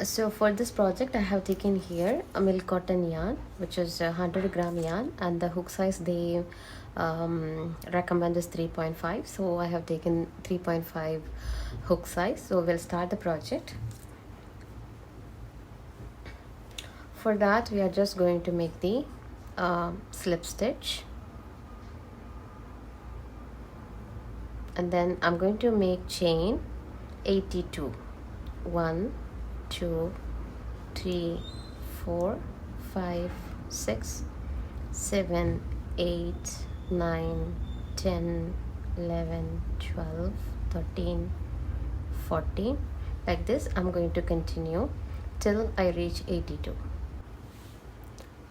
So for this project I have taken here a milk cotton yarn, which is a 100-gram yarn, and the hook size they recommend is 3.5, so I have taken 3.5 hook size. So we'll start the project. For that we are just going to make the slip stitch, and then I'm going to make chain 82. 1 2 3 4 5 6 7 8 9 10 11 12 13 14. Like this I'm going to continue till I reach 82.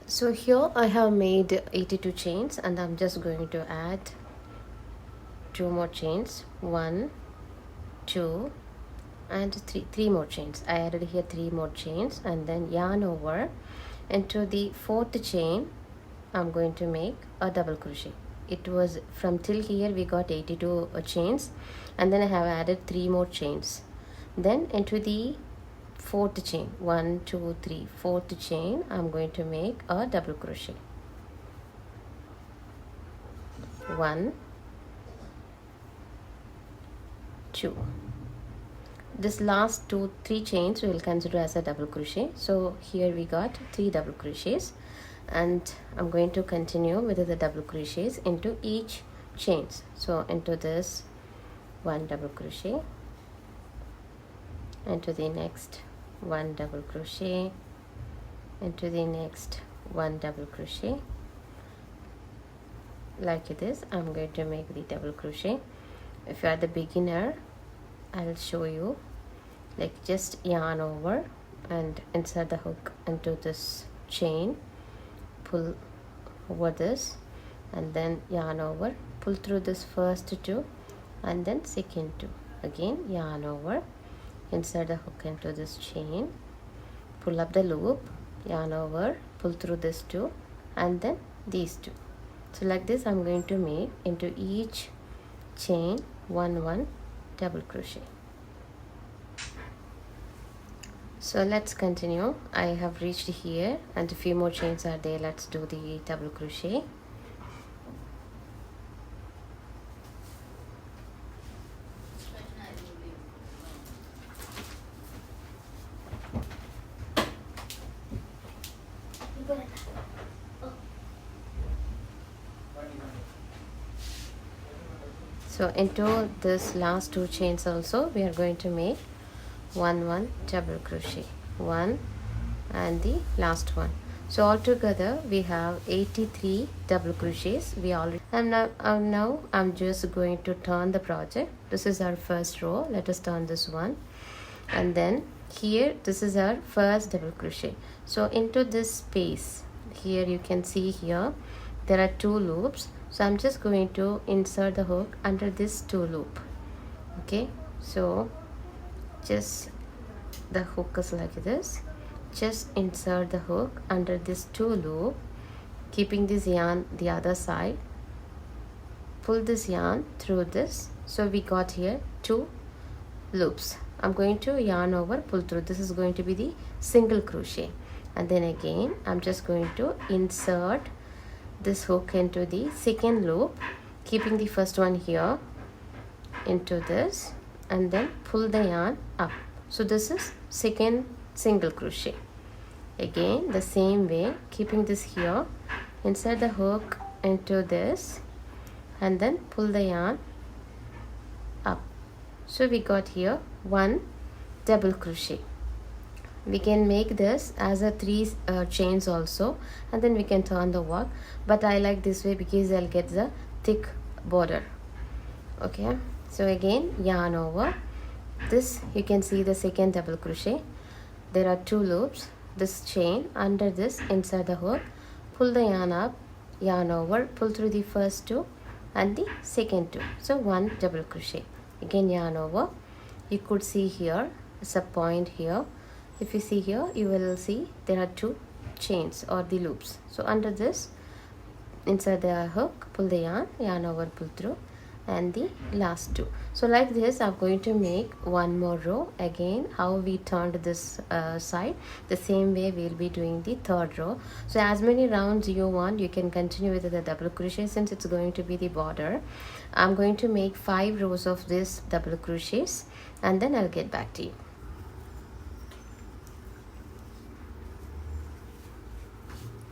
So here I have made 82 chains, and I'm just going to add 2 more chains, 1 2 and three more chains. I added here 3 more chains, and then yarn over into the 4th chain. I'm going to make a double crochet. It was from till here we got 82 chains, and then I have added 3 more chains. Then into the 4th chain, 1 2 3 4th chain, I'm going to make a double crochet. 1 2. This last 3 chains we will consider as a double crochet. So here we got 3 double crochets, and I'm going to continue with the double crochets into each chains. So into this 1 double crochet, into the next 1 double crochet, into the next 1 double crochet. Like this I'm going to make the double crochet. If you are the beginner, I'll show you, like just yarn over and insert the hook into this chain, pull over this, and then yarn over, pull through this first 2 and then second 2, again yarn over, insert the hook into this chain, pull up the loop, yarn over, pull through this 2 and then these 2. So like this I'm going to make into each chain 1 double crochet. So let's continue. I have reached here and a few more chains are there. Let's do the double crochet. So into this last 2 chains also we are going to make 1 double crochet, 1 and the last one. So altogether we have 83 double crochets. We already, and now I'm just going to turn the project. This is our first row. Let us turn this one, and then here this is our first double crochet. So into this space here you can see here there are 2 loops. So I'm just going to insert the hook under this 2 loop. Okay, so just the hook is like this. Just insert the hook under this 2 loop, keeping this yarn the other side, pull this yarn through this. So we got here 2 loops. I'm going to yarn over, pull through. This is going to be the single crochet, and then again I'm just going to insert this hook into the second loop, keeping the first one here into this, and then pull the yarn up. So this is second single crochet. Again the same way, keeping this here, insert the hook into this and then pull the yarn up. So we got here 1 double crochet. We can make this as a 3 chains also, and then we can turn the work, but I like this way because I'll get the thick border. Okay, so again yarn over this. You can see the second double crochet. There are 2 loops. This chain under this, insert the hook, pull the yarn up, yarn over, pull through the first 2 and the second 2. So 1 double crochet. Again yarn over. You could see here it's a point here. If you see here, you will see there are 2 chains or the loops. So under this, insert the hook, pull the yarn, yarn over, pull through, and the last two. So like this I'm going to make one more row. Again, how we turned this side, the same way we'll be doing the third row. So as many rounds you want, you can continue with the double crochet. Since it's going to be the border, I'm going to make 5 rows of this double crochets, and then I'll get back to you.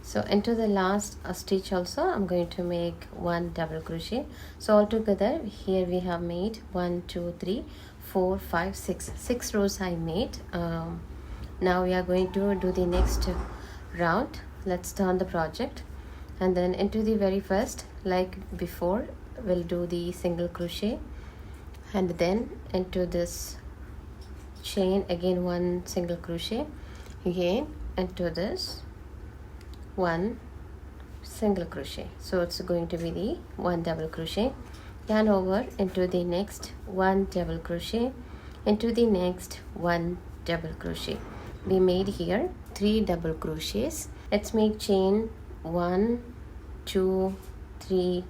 So into the last stitch also I'm going to make 1 double crochet. So altogether here we have made 1 2 3 4 5 6 rows I made. Now we are going to do the next round. Let's turn the project, and then into the very first, like before, we'll do the single crochet, and then into this chain again 1 single crochet, again into this 1 single crochet. So it's going to be the 1 double crochet, yarn over into the next 1 double crochet, into the next 1 double crochet. We made here 3 double crochets. Let's make chain 1 2 3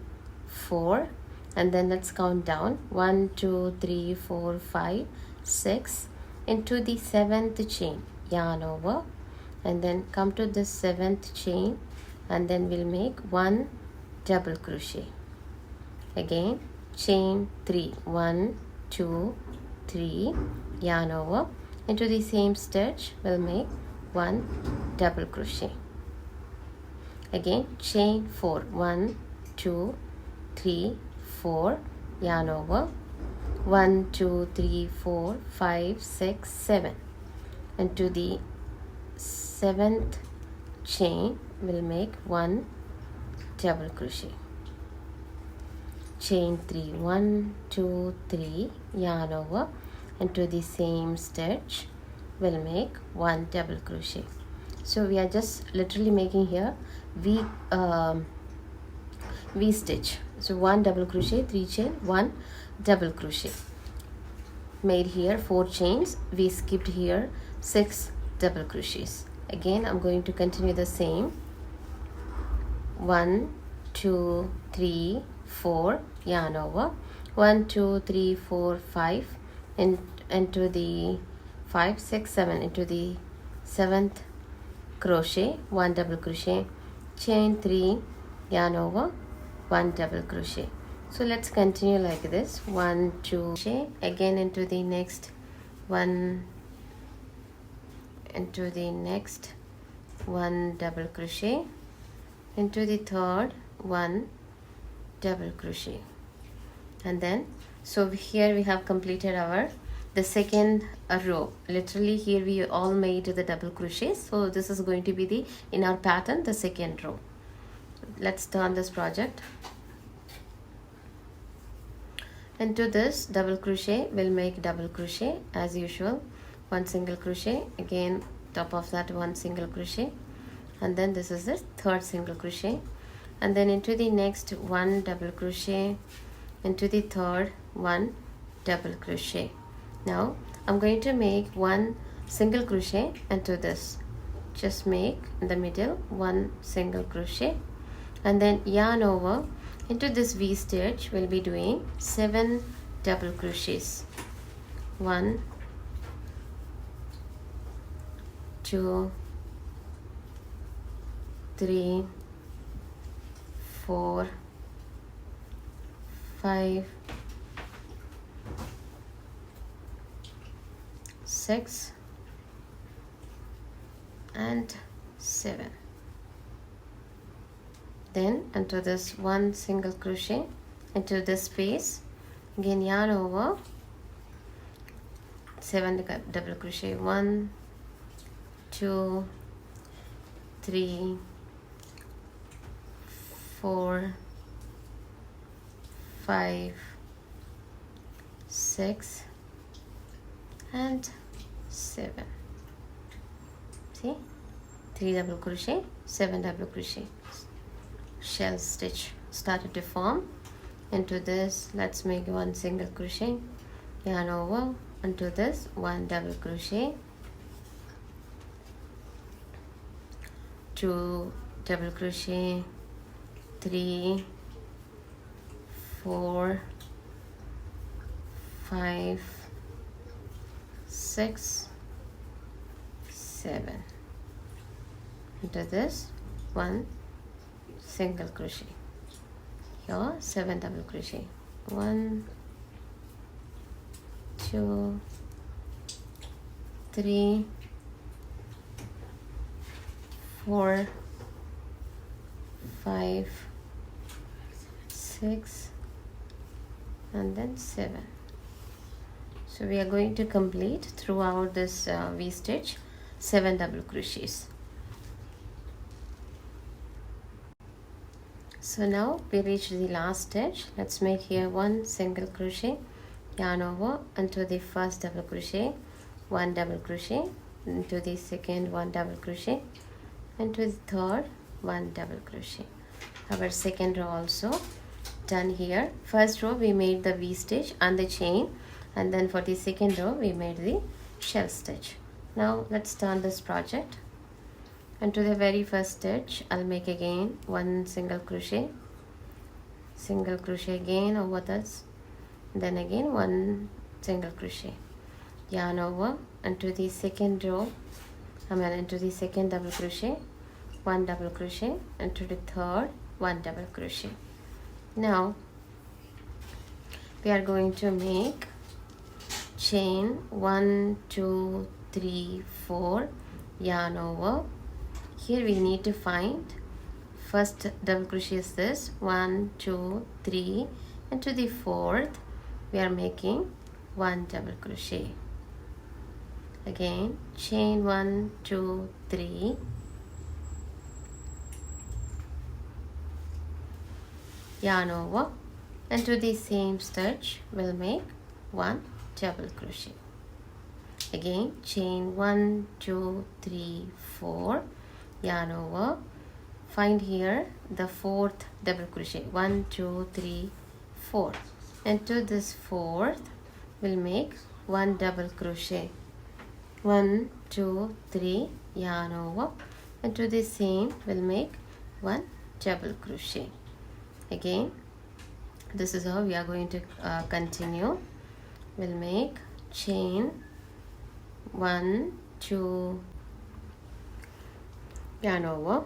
4, and then let's count down 1 2 3 4 5 6. Into the 7th chain, yarn over, and then come to this 7th chain, and then we'll make 1 double crochet. Again chain 3, 1 2 3, yarn over, into the same stitch we'll make 1 double crochet. Again chain 4, 1 2 3 4, yarn over, 1 2 3 4 5 6 7. Into the 7th chain we'll make 1 double crochet. Chain 3, 1 2 3, yarn over, into the same stitch we'll make 1 double crochet. So we are just literally making here V stitch. So 1 double crochet, 3 chain, 1 double crochet. Made here 4 chains, we skipped here 6 double crochets. Again I'm going to continue the same, 1 2 3 4, yarn over, 1 2 3 4 5, into the 5 6 7, into the 7th crochet, 1 double crochet, chain 3, yarn over, 1 double crochet. So let's continue like this, 1 2 crochet, again into the next 1, into the next 1 double crochet, into the third 1 double crochet, and then so here we have completed our the second row. Literally here we all made the double crochets. So this is going to be the in our pattern the second row. Let's turn this project. Into this double crochet we'll make double crochet as usual, 1 single crochet, again top of that 1 single crochet, and then this is the 3rd single crochet, and then into the next 1 double crochet, into the 3rd 1 double crochet. Now I'm going to make 1 single crochet into this, just make in the middle 1 single crochet, and then yarn over, into this V stitch we'll be doing 7 double crochets, 1 2 3 4 5 6 and 7. Then into this 1 single crochet, into this space, again yarn over, 7 double crochet, 1 2 3 4 5 6 and 7. See, 3 double crochet, 7 double crochet, shell stitch started to form. Into this let's make 1 single crochet, yarn over, into this 1 double crochet, 2 double crochet, 3 4 5 6 7. Into this 1 single crochet. Here 7 double crochet. 1 2 3 4 5 6 and then 7. So we are going to complete throughout this V stitch 7 double crochets. So now we reached the last stitch. Let's make here 1 single crochet, yarn over into the first double crochet, 1 double crochet, into the second 1 double crochet, into the third 1 double crochet. Our second row also done here. First row we made the V stitch and the chain, and then for the second row we made the shell stitch. Now let's turn this project. And to the very first stitch I'll make again 1 single crochet again over this, then again 1 single crochet, yarn over into the second row, into the second double crochet, 1 double crochet, into the third 1 double crochet. Now we are going to make chain 1 2 3 4, yarn over. Here we need to find first double crochet is this 1 2 3, and to the fourth we are making 1 double crochet. Again chain 1 2 3, yarn over, and to the same stitch we'll make 1 double crochet. Again chain 1 2 3 4, yarn over, find here the fourth double crochet, 1 2 3 4, and to this fourth we'll make 1 double crochet, 1 2 3, yarn over, and to the same we'll make 1 double crochet. Again this is how we are going to continue. We'll make chain 1 2, yarn over.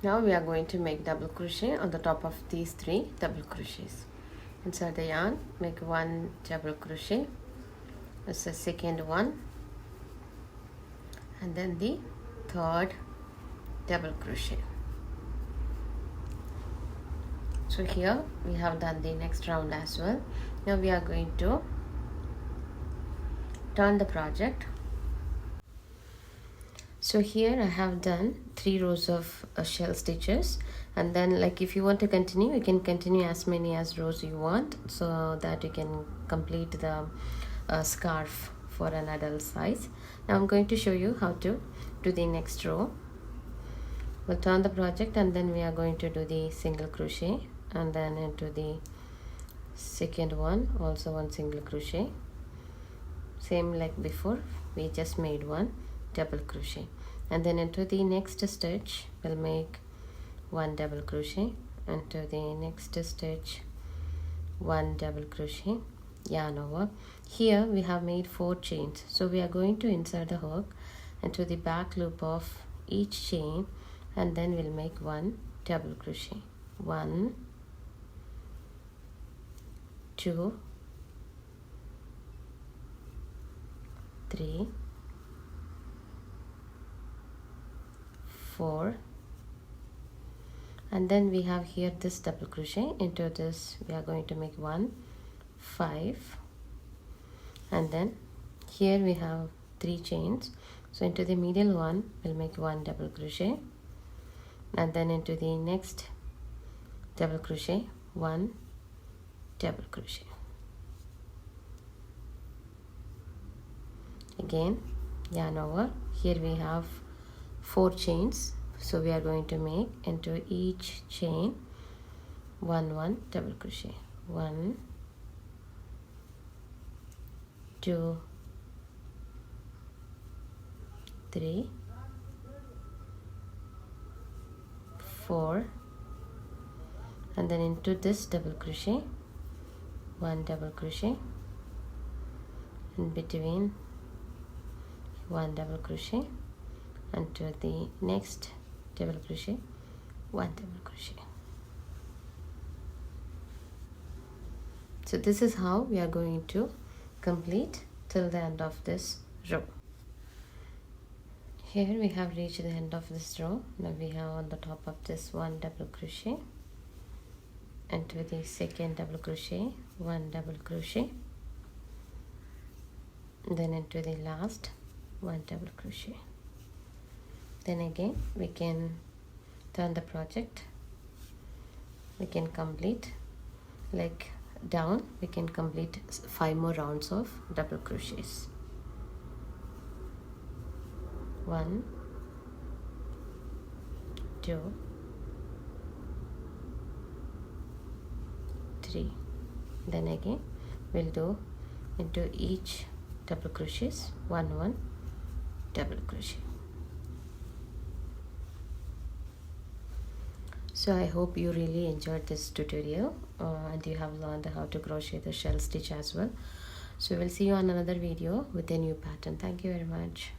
Now we are going to make double crochet on the top of these 3 double crochets. Inside the yarn make 1 double crochet, it's the second one, and then the third double crochet. So here we have done the next round as well. Now we are going to turn the project. So here I have done 3 rows of shell stitches, and then like if you want to continue, you can continue as many as rows you want, so that you can complete the scarf for an adult size. Now I'm going to show you how to do the next row. We'll turn the project, and then we are going to do the single crochet, and then into the second one also 1 single crochet, same like before, we just made 1 double crochet, and then into the next stitch we'll make 1 double crochet, into the next stitch 1 double crochet, yarn over. Here we have made 4 chains, so we are going to insert the hook into the back loop of each chain, and then we'll make 1 double crochet, 1 2 3 4, and then we have here this double crochet. Into this we are going to make 1 5, and then here we have 3 chains, so into the middle one we'll make 1 double crochet, and then into the next double crochet 1 double crochet. Again yarn over. Here we have 4 chains, so we are going to make into each chain 1 double crochet, 1 2 3 4, and then into this double crochet 1 double crochet, in between, 1 double crochet, and to the next double crochet, 1 double crochet. So this is how we are going to complete till the end of this row. Here we have reached the end of this row. Now we have on the top of this 1 double crochet, and to the second double crochet, 1 double crochet, then into the last 1 double crochet. Then again we can turn the project, we can complete like down, we can complete 5 more rounds of double crochets. 1, 2, 3. Then again we'll do into each double crochets 1 1 double crochet. So I hope you really enjoyed this tutorial and you have learned how to crochet the shell stitch as well. So we'll see you on another video with a new pattern. Thank you very much.